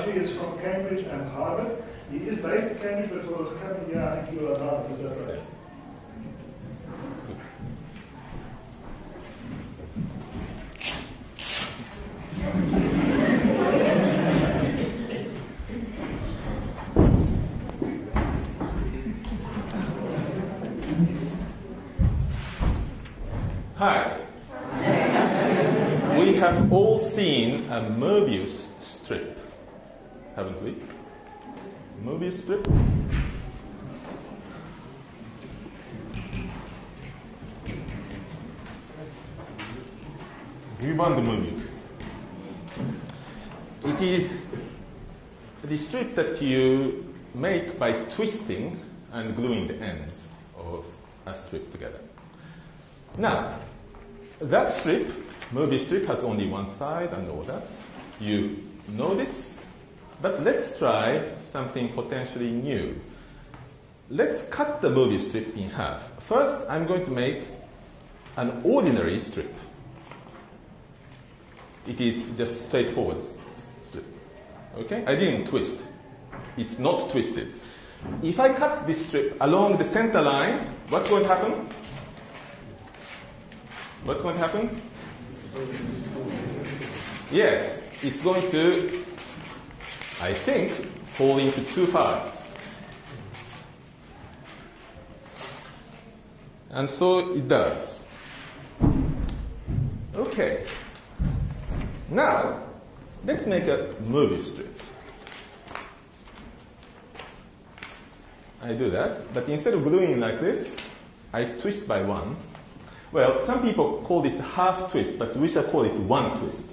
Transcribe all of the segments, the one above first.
Tadashi is from Cambridge and Harvard. He is based in Cambridge, but for his coming year, I think you are at Harvard. Is that right? Hi. We have all seen a Möbius strip, haven't we? Möbius strip? Ruband Möbius. It is the strip that you make by twisting and gluing the ends of a strip together. Now, that strip, Möbius strip, has only one side and all that. You know this, but let's try something potentially new. Let's cut the Möbius strip in half. First, I'm going to make an ordinary strip. It is just straightforward strip. Okay? I didn't twist. It's not twisted. If I cut this strip along the center line, what's going to happen? What's going to happen? Yes, it's going to, I think, fall into two parts. And so it does. Okay. Now, let's make a Möbius strip. I do that, but instead of gluing like this, I twist by one. Well, some people call this half twist, but we shall call it one twist.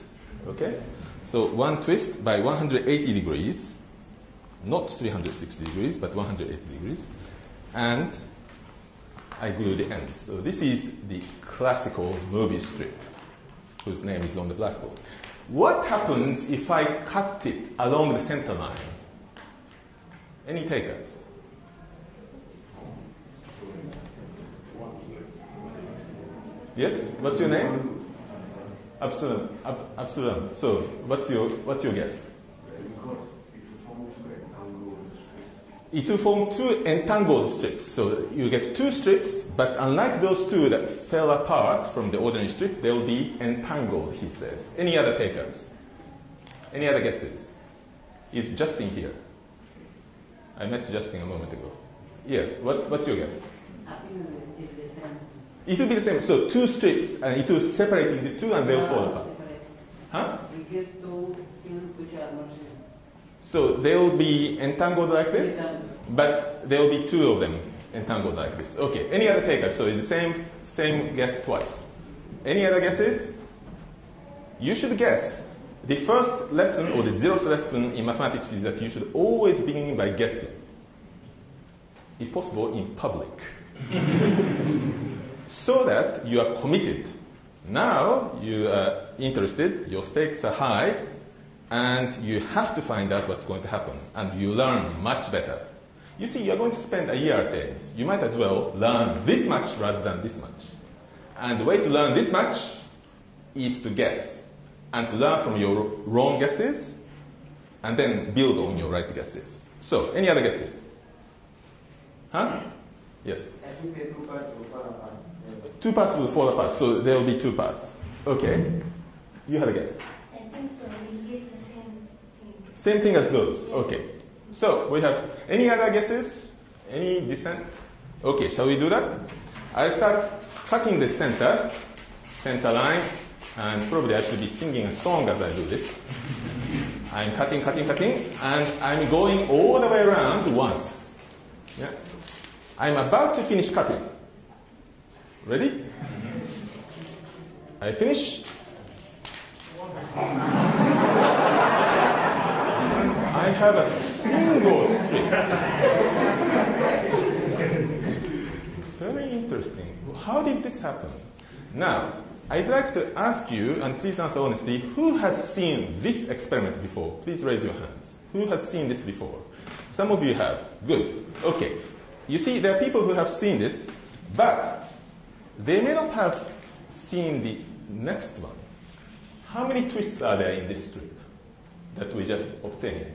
Okay? So one twist by 180 degrees, not 360 degrees, but 180 degrees. And I glue the ends. So this is the classical Möbius strip, whose name is on the blackboard. What happens if I cut it along the center line? Any takers? Yes? What's your name? Absalom. Absalom. So, what's your guess? It will form two entangled strips. So you get two strips, but unlike those two that fell apart from the ordinary strip, they'll be entangled, he says. Any other takers? Any other guesses? Is Justin here? I met Justin a moment ago. Yeah, what's your guess? I think it's the same. It will be the same. So two strips, and it will separate into two, and they'll fall apart. Huh? We get two things which are not same. So they'll be entangled like this, but there will be two of them entangled like this. Okay. Any other takers? So it's the same guess twice. Any other guesses? You should guess. The first lesson, or the 0th lesson in mathematics, is that you should always begin by guessing. If possible, in public. So that you are committed. Now you are interested, your stakes are high, and you have to find out what's going to happen, and you learn much better. You see, you're going to spend a year at Ames. You might as well learn this much rather than this much. And the way to learn this much is to guess, and to learn from your wrong guesses, and then build on your right guesses. So, any other guesses? Huh? Yes? I think the two parts will fall apart. Two parts will fall apart, so there will be two parts. Okay. You had a guess? I think so. We use the same thing. Same thing as those. Okay. So we have any other guesses? Any dissent? Okay, shall we do that? I'll start cutting the center line, and probably I should be singing a song as I do this. I'm cutting, and I'm going all the way around once. Yeah. I'm about to finish cutting. Ready? I finish. I have a single strip. Very interesting. How did this happen? Now, I'd like to ask you, and please answer honestly, who has seen this experiment before? Please raise your hands. Who has seen this before? Some of you have. Good. Okay. You see, there are people who have seen this, but they may not have seen the next one. How many twists are there in this strip that we just obtained?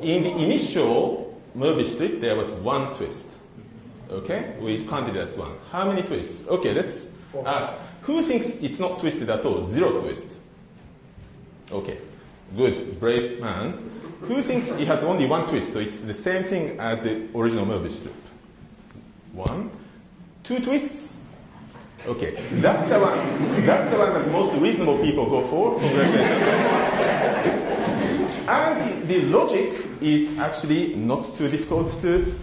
In the initial Möbius strip, there was one twist. Okay? We counted it as one. How many twists? Okay, let's ask. Who thinks it's not twisted at all? Zero twist. Okay. Good. Brave man. Who thinks it has only one twist? So it's the same thing as the original Möbius strip. One. Two twists? Okay. That's the one that most reasonable people go for. Congratulations. And the logic is actually not too difficult to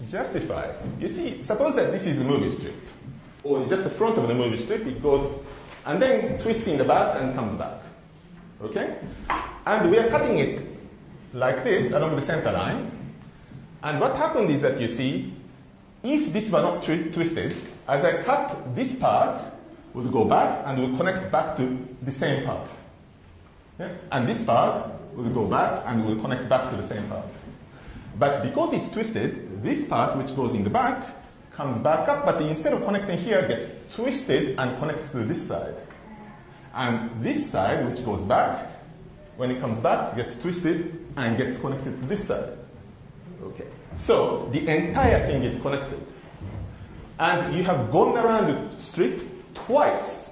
justify. You see, suppose that this is the Möbius strip, or just the front of the Möbius strip, it goes and then twists in the back and comes back. Okay? And we are cutting it like this along the center line. And what happened is that you see, if this were not twisted, as I cut, this part would go back and would connect back to the same part. Yeah? And this part will go back and will connect back to the same part. But because it's twisted, this part which goes in the back comes back up, but instead of connecting here, gets twisted and connected to this side. And this side, which goes back, when it comes back, gets twisted and gets connected to this side. Okay. So the entire thing gets connected. And you have gone around the strip twice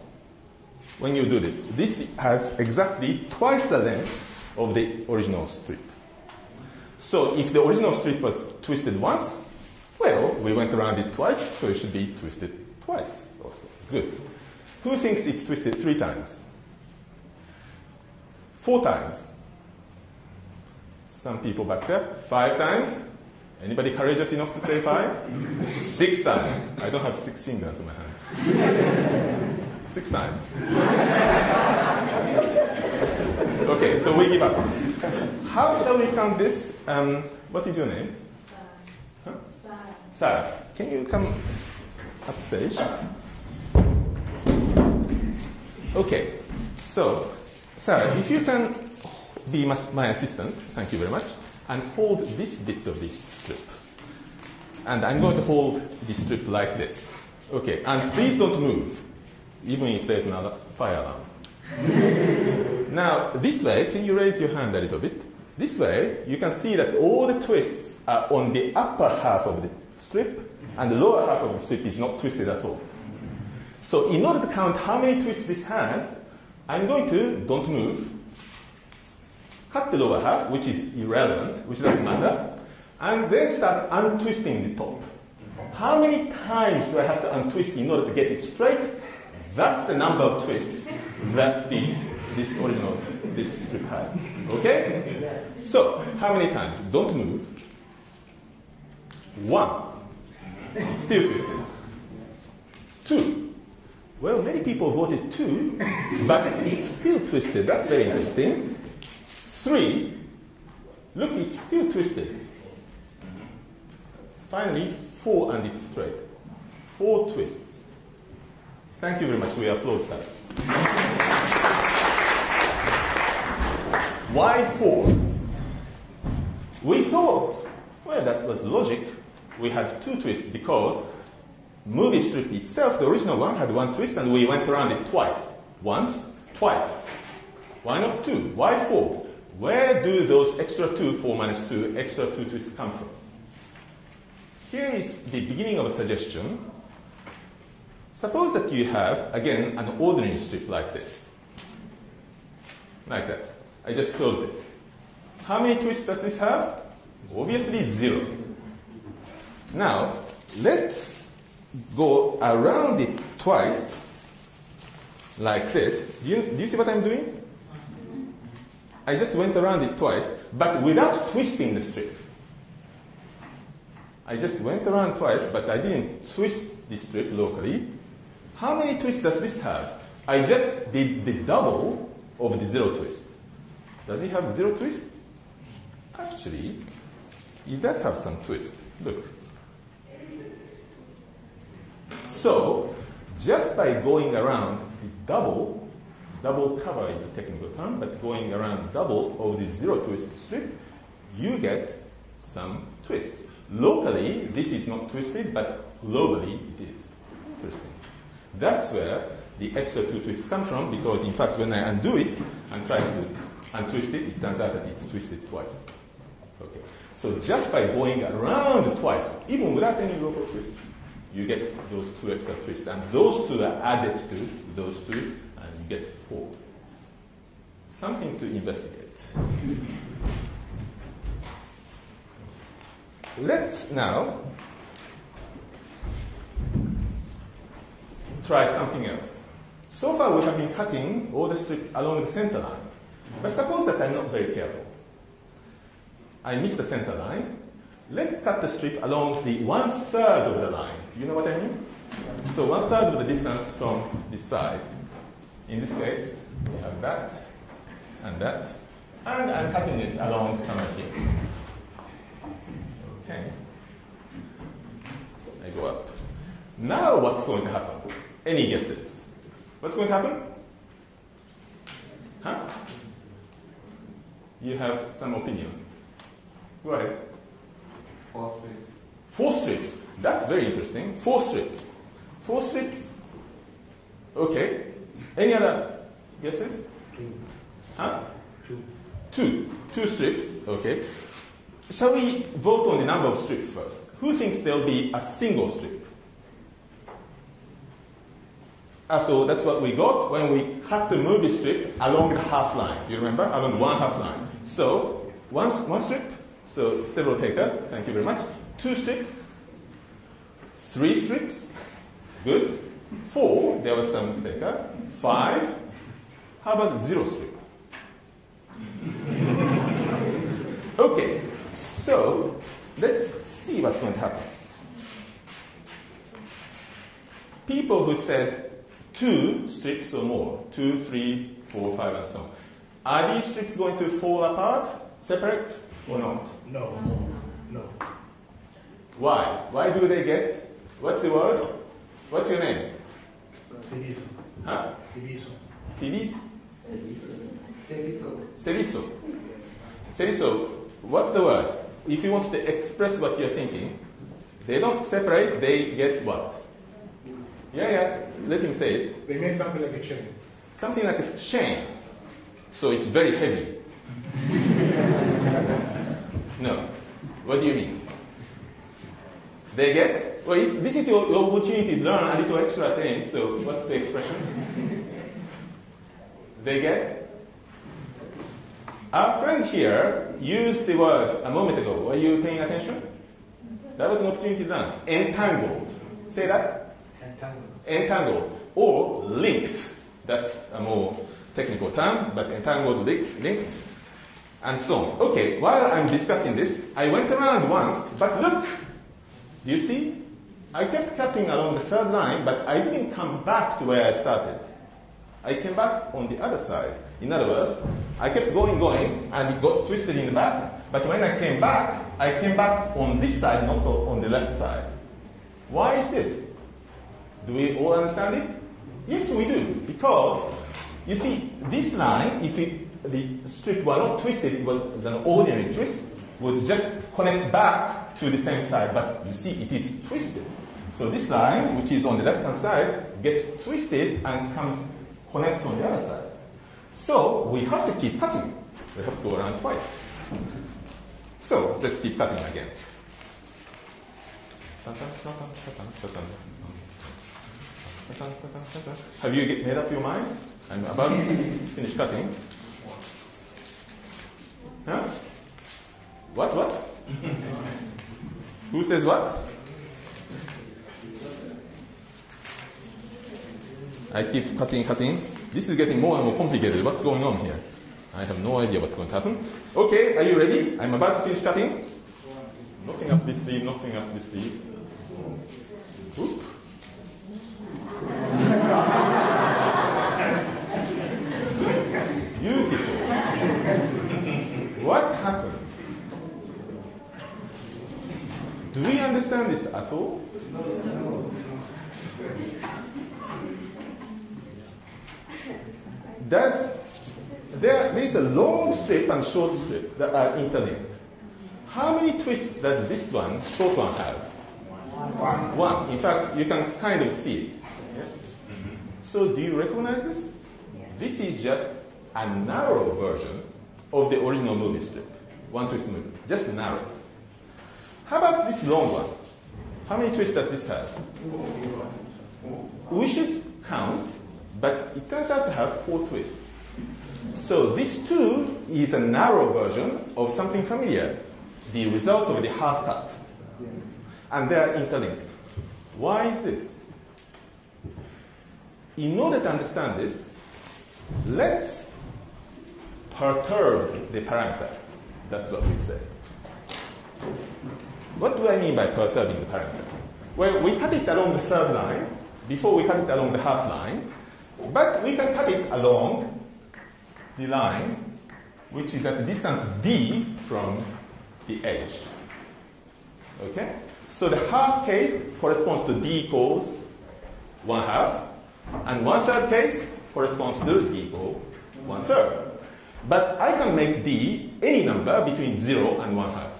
when you do this. This has exactly twice the length of the original strip. So if the original strip was twisted once, well, we went around it twice, so it should be twisted twice also. Good. Who thinks it's twisted 3 times? 4 times? Some people back there. 5 times? Anybody courageous enough to say 5? 6 times. I don't have 6 fingers on my hand. 6 times. Okay, so we give up. How shall we count this? What is your name? Huh? Sarah. Can you come upstage? Okay, so Sarah, if you can be my assistant, thank you very much, and hold this bit of the strip. And I'm going to hold the strip like this. Okay, and please don't move, even if there's another fire alarm. Now, this way, can you raise your hand a little bit? This way, you can see that all the twists are on the upper half of the strip, and the lower half of the strip is not twisted at all. So in order to count how many twists this has, I'm going to, don't move, cut the lower half, which is irrelevant, which doesn't matter, and then start untwisting the top. How many times do I have to untwist in order to get it straight? That's the number of twists that this strip has. Okay? So, how many times? Don't move. 1. It's still twisted. 2. Well, many people voted 2, but it's still twisted. That's very interesting. 3. Look, it's still twisted. Finally, 4, and it's straight. 4 twists. Thank you very much. We applaud that. Why 4? We thought, well, that was logic. We had 2 twists because Möbius strip itself, the original one, had 1 twist, and we went around it twice. Once, twice. Why not 2? Why 4? Where do those extra 2, 4 minus 2, extra 2 twists come from? Here is the beginning of a suggestion. Suppose that you have, again, an ordinary strip like this. Like that. I just closed it. How many twists does this have? Obviously, it's 0. Now, let's go around it twice, like this. Do you see what I'm doing? I just went around it twice, but without twisting the strip. I just went around twice, but I didn't twist the strip locally. How many twists does this have? I just did the double of the 0 twist. Does it have 0 twist? Actually, it does have some twist. Look. So, just by going around the double cover is the technical term, but going around double of the 0 twist strip, you get some twists. Locally, this is not twisted, but globally it is. Interesting. That's where the extra 2 twists come from, because in fact when I undo it and try to and twist it, it turns out that it's twisted twice. Okay. So just by going around twice, even without any local twist, you get those 2 extra twists. And those 2 are added to those 2, and you get 4. Something to investigate. Let's now try something else. So far we have been cutting all the strips along the center line. But suppose that I'm not very careful. I miss the center line. Let's cut the strip along the 1/3 of the line. You know what I mean? So 1/3 of the distance from this side. In this case, we have that and that. And I'm cutting it along somewhere here. Okay. I go up. Now what's going to happen? Any guesses? What's going to happen? Huh? You have some opinion. Go ahead. 4 strips. 4 strips. That's very interesting. 4 strips. 4 strips. Okay. Any other guesses? 2. Huh? 2. 2 strips. Okay. Shall we vote on the number of strips first? Who thinks there'll be a single strip? After all, that's what we got when we cut the movie strip along the half line. Do you remember? Along 1 half line. So, one strip. So, several takers. Thank you very much. 2 strips. 3 strips. Good. 4. There was some taker. 5. How about 0 strip? Okay. So, let's see what's going to happen. People who said 2 strips or more, 2, 3, 4, 5, and so on. Are these strips going to fall apart, separate, or not? No. No. Why? Why do they get? What's the word? What's your name? Feliz. Huh? Feliz. Feliz? Seriso. Seriso. Seriso. What's the word? If you want to express what you're thinking, they don't separate, they get what? Yeah. Let him say it. They make something like a chain. Something like a chain. So it's very heavy. No. What do you mean? They get? Well, this is your opportunity to learn a little extra things. So what's the expression? They get? Our friend here used the word a moment ago. Were you paying attention? That was an opportunity to learn. Entangled. Say that? Entangled. Or linked. That's a more technical term, but entangled, linked, and so on. Okay, while I'm discussing this, I went around once, but look, do you see? I kept cutting along the 3rd line, but I didn't come back to where I started. I came back on the other side. In other words, I kept going, and it got twisted in the back, but when I came back on this side, not on the left side. Why is this? Do we all understand it? Yes, we do, because you see, this line, if the strip were not twisted, it was an ordinary twist, would just connect back to the same side. But you see, it is twisted. So this line, which is on the left-hand side, gets twisted and connects on the other side. So we have to keep cutting. We have to go around twice. So let's keep cutting again. Have you made up your mind? I'm about to finish cutting. Huh? What? Who says what? I keep cutting. This is getting more and more complicated. What's going on here? I have no idea what's going to happen. Okay, are you ready? I'm about to finish cutting. Nothing up this sleeve, nothing up this sleeve. Whoop. Beautiful. What happened? Do we understand this at all? There is a long strip and short strip that are interlinked. How many twists does this short one have? One. In fact, you can kind of see it. Yeah? So do you recognize this? This is just a narrow version of the original movie strip. One twist movie. Just narrow. How about this long one? How many twists does this have? We should count, but it turns out to have 4 twists. So this too is a narrow version of something familiar, the result of the half cut. And they are interlinked. Why is this? In order to understand this, let's perturb the parameter. That's what we say. What do I mean by perturbing the parameter? Well, we cut it along the third line before we cut it along the half line, but we can cut it along the line which is at the distance d from the edge. Okay? So the half case corresponds to d equals 1/2, and 1/3 case corresponds to d equals 1/3. But I can make d any number between 0 and 1/2.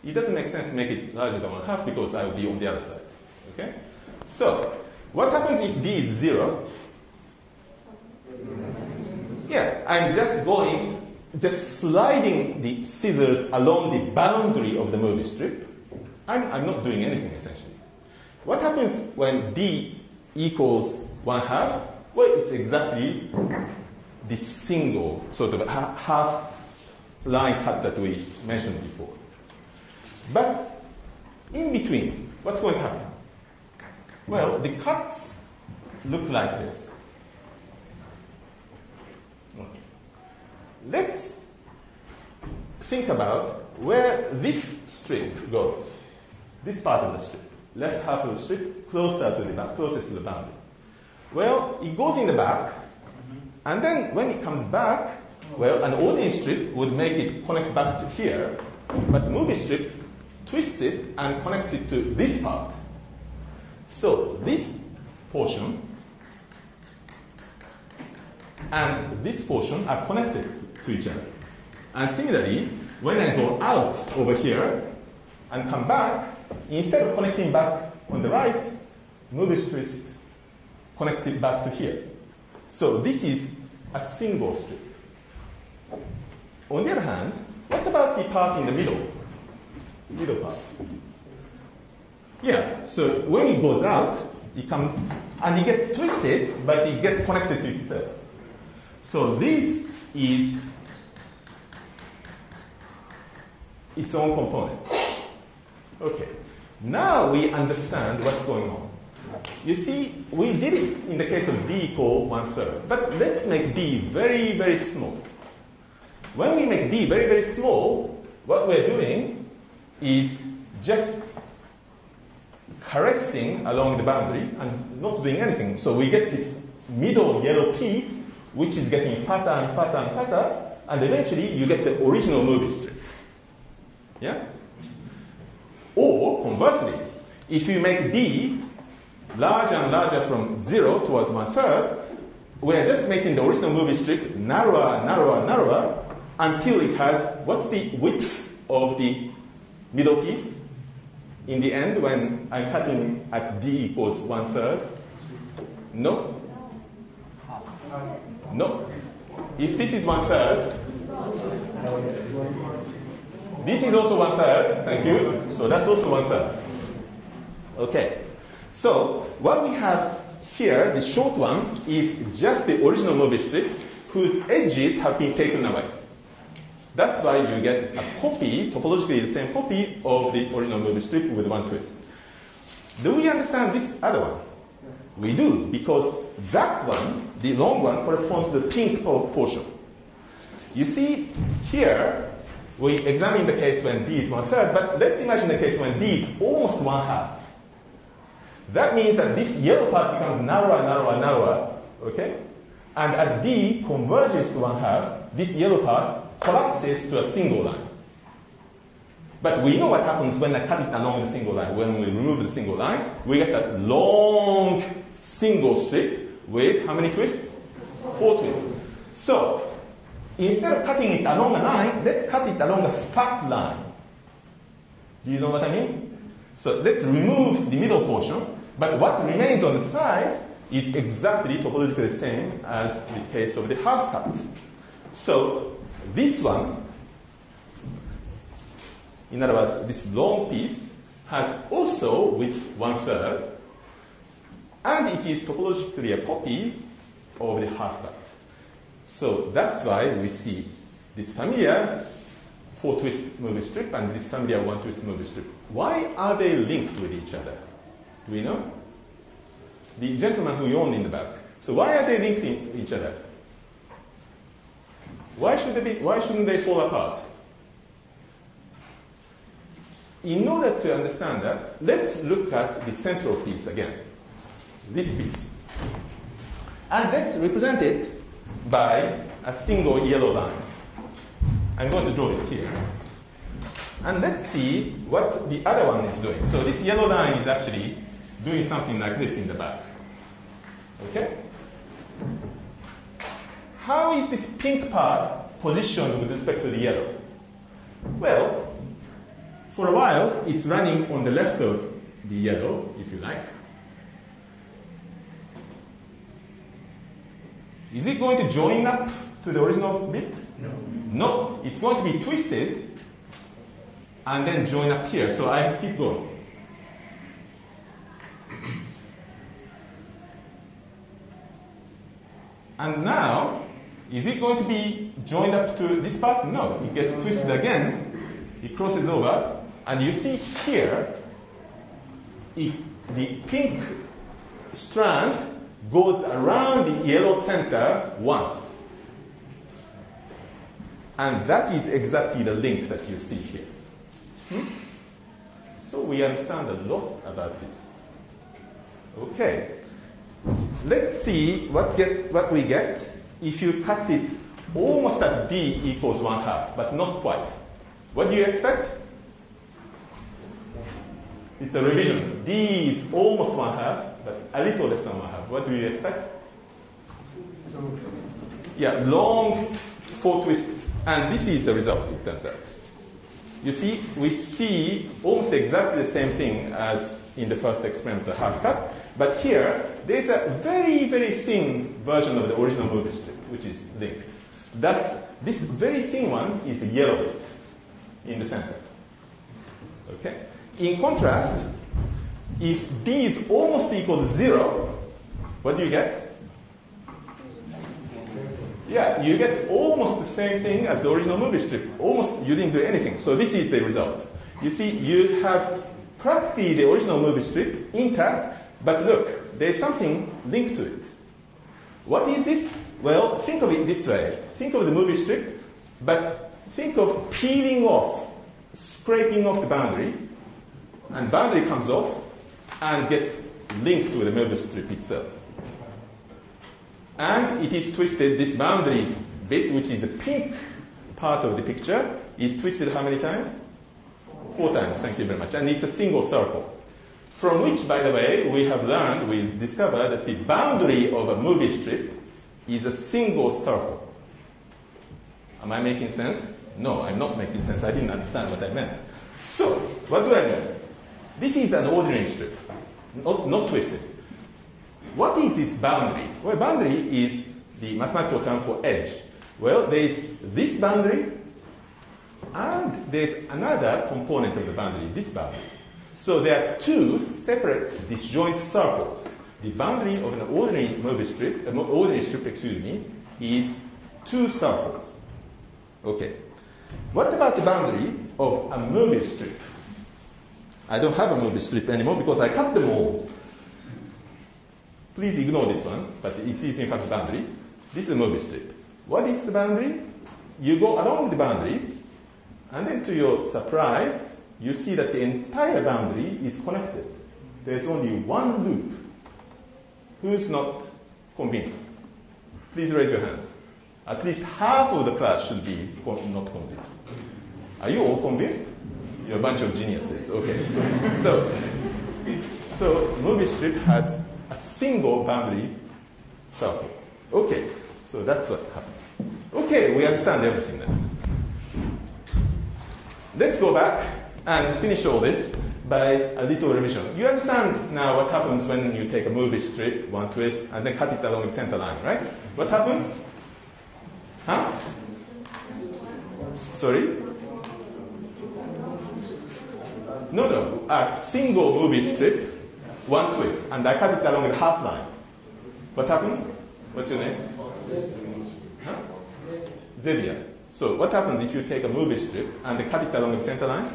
It doesn't make sense to make it larger than 1/2 because I will be on the other side. Okay? So, what happens if d is 0? Yeah, I'm just sliding the scissors along the boundary of the movie strip. I'm not doing anything essentially. What happens when d equals 1/2? Well, it's exactly the single sort of half line cut that we mentioned before. But in between, what's going to happen? Well, the cuts look like this. Let's think about where this strip goes. This part of the strip, left half of the strip, closest to the boundary. Well, it goes in the back, and then when it comes back, well, an ordinary strip would make it connect back to here, but the movie strip twists it and connects it to this part. So this portion and this portion are connected to each other. And similarly, when I go out over here and come back, instead of connecting back on the right, movie twist connects it back to here. So this is a single strip. On the other hand, what about the part in the middle? Middle part. Yeah, so when it goes out, it comes and it gets twisted, but it gets connected to itself. So this is its own component. Okay, now we understand what's going on. You see, we did it in the case of d equal 1/3, but let's make d very, very small. When we make d very, very small, what we're doing is just caressing along the boundary and not doing anything. So we get this middle yellow piece, which is getting fatter and fatter and fatter, and eventually you get the original movie strip. Yeah? Or, conversely, if you make d larger and larger from 0 towards 1/3, we're just making the original movie strip narrower and narrower and narrower until it has, what's the width of the middle piece? In the end, when I'm cutting at d equals 1/3, no? No. If this is 1/3, this is also 1/3, thank you. So that's also 1/3. Okay. So what we have here, the short one, is just the original movie strip whose edges have been taken away. That's why you get a copy, topologically the same copy of the original movie strip with one twist. Do we understand this other one? We do, because that one, the long one, corresponds to the pink portion. You see, here, we examine the case when d is 1/3, but let's imagine the case when d is almost 1/2. That means that this yellow part becomes narrower and narrower and narrower, okay? And as d converges to 1/2, this yellow part collapses to a single line. But we know what happens when I cut it along the single line. When we remove the single line, we get a long single strip with how many twists? 4 twists. So, instead of cutting it along a line, let's cut it along a fat line. Do you know what I mean? So let's remove the middle portion, but what remains on the side is exactly topologically the same as the case of the half cut. So this one, in other words, this long piece, has also width 1/3, and it is topologically a copy of the half-cut. So that's why we see this familiar 4-twist movie strip and this familiar 1-twist movie strip. Why are they linked with each other? Do we know? The gentleman who yawned in the back. So why are they linked in each other? Why shouldn't they fall apart? In order to understand that, let's look at the central piece again. This piece. And let's represent it by a single yellow line. I'm going to draw it here. And let's see what the other one is doing. So this yellow line is actually doing something like this in the back. Okay? How is this pink part positioned with respect to the yellow? Well, for a while, it's running on the left of the yellow, if you like. Is it going to join up to the original bit? No. It's going to be twisted and then join up here. So I keep going. And now, is it going to be joined up to this part? No. It gets twisted again. It crosses over. And you see here, the pink strand goes around the yellow center once. And that is exactly the link that you see here. So we understand a lot about this. Okay. Let's see what we get if you cut it almost at b equals 1/2, but not quite. What do you expect? It's a revision. D is almost 1/2, but a little less than 1/2. What do you expect? Yeah, long 4-twist. And this is the result, it turns out. You see, we see almost exactly the same thing as in the first experiment, the half-cut. But here, there's a very, very thin version of the original movie strip, which is linked. This very thin one is the yellow bit in the center. Okay? In contrast, if D is almost equal to 0, what do you get? Yeah, you get almost the same thing as the original movie strip. Almost, you didn't do anything. So this is the result. You see, you have practically the original movie strip intact, but look, there's something linked to it. What is this? Well, think of it this way. Think of the movie strip, but think of peeling off, scraping off the boundary, and boundary comes off and gets linked to the movie strip itself. And it is twisted, this boundary bit, which is the pink part of the picture, is twisted how many times? 4 times, thank you very much. And it's a single circle. From which, by the way, we discovered that the boundary of a movie strip is a single circle. Am I making sense? No, I'm not making sense. I didn't understand what I meant. So, what do I mean? This is an ordinary strip, not twisted. What is its boundary? Well, boundary is the mathematical term for edge. Well, there is this boundary, and there's another component of the boundary, this boundary. So there are 2 separate disjoint circles. The boundary of an ordinary movie strip, is 2 circles. Okay. What about the boundary of a movie strip? I don't have a movie strip anymore because I cut them all. Please ignore this one, but it is in fact the boundary. This is the movie strip. What is the boundary? You go along the boundary, and then to your surprise, you see that the entire boundary is connected. There's only one loop. Who's not convinced? Please raise your hands. At least half of the class should be not convinced. Are you all convinced? You're a bunch of geniuses. Okay. So movie strip has a single boundary circle. Okay. So that's what happens. Okay, we understand everything then. Let's go back and finish all this by a little revision. You understand now what happens when you take a movie strip, one twist, and then cut it along the center line, right? What happens? Huh? Sorry? No. A single movie strip, one twist, and I cut it along the half line. What happens? What's your name? Huh? Xavier. So what happens if you take a movie strip and cut it along the center line?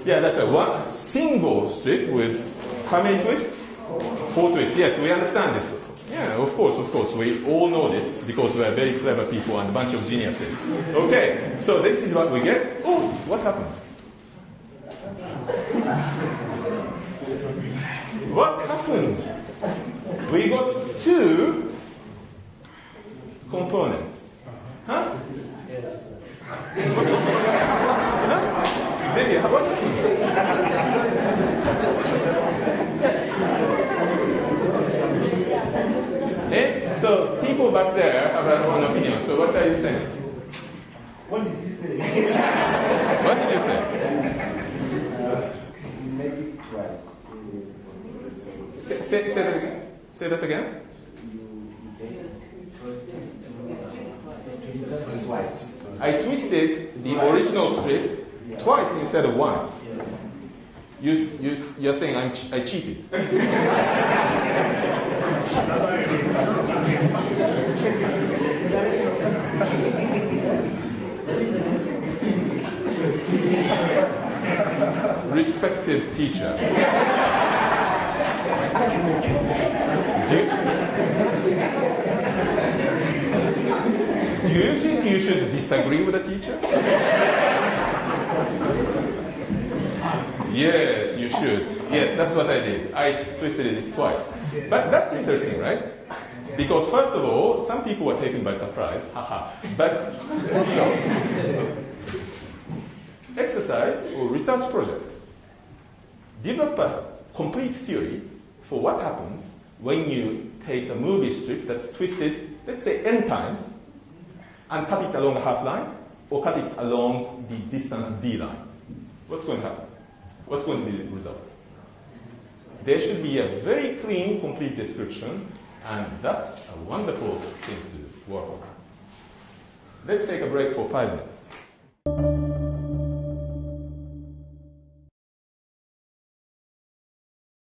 Yeah, that's a one single strip with how many twists? 4 twists. Yes, we understand this. Yeah, of course. We all know this because we are very clever people and a bunch of geniuses. Okay, so this is what we get. Oh, what happened? What happened? We got 2 components. Huh? Yes. Huh? Xavier, what happened? So people back there have their own opinion. So what are you saying? What did you say? What did you say? You make it twice. Say that again. Say that again. Twice. I twisted the original strip twice instead of once. You're saying I cheated. Respected teacher. Do you think you should disagree with the teacher? Yes, you should. Yes, that's what I did. I twisted it twice. But that's interesting, right? Because first of all, some people were taken by surprise. Haha. But also, exercise or research project. Develop a complete theory for what happens when you take a movie strip that's twisted, let's say n times, and cut it along a half line, or cut it along the distance d line. What's going to happen? What's going to be the result? There should be a very clean, complete description, and that's a wonderful thing to work on. Let's take a break for 5 minutes.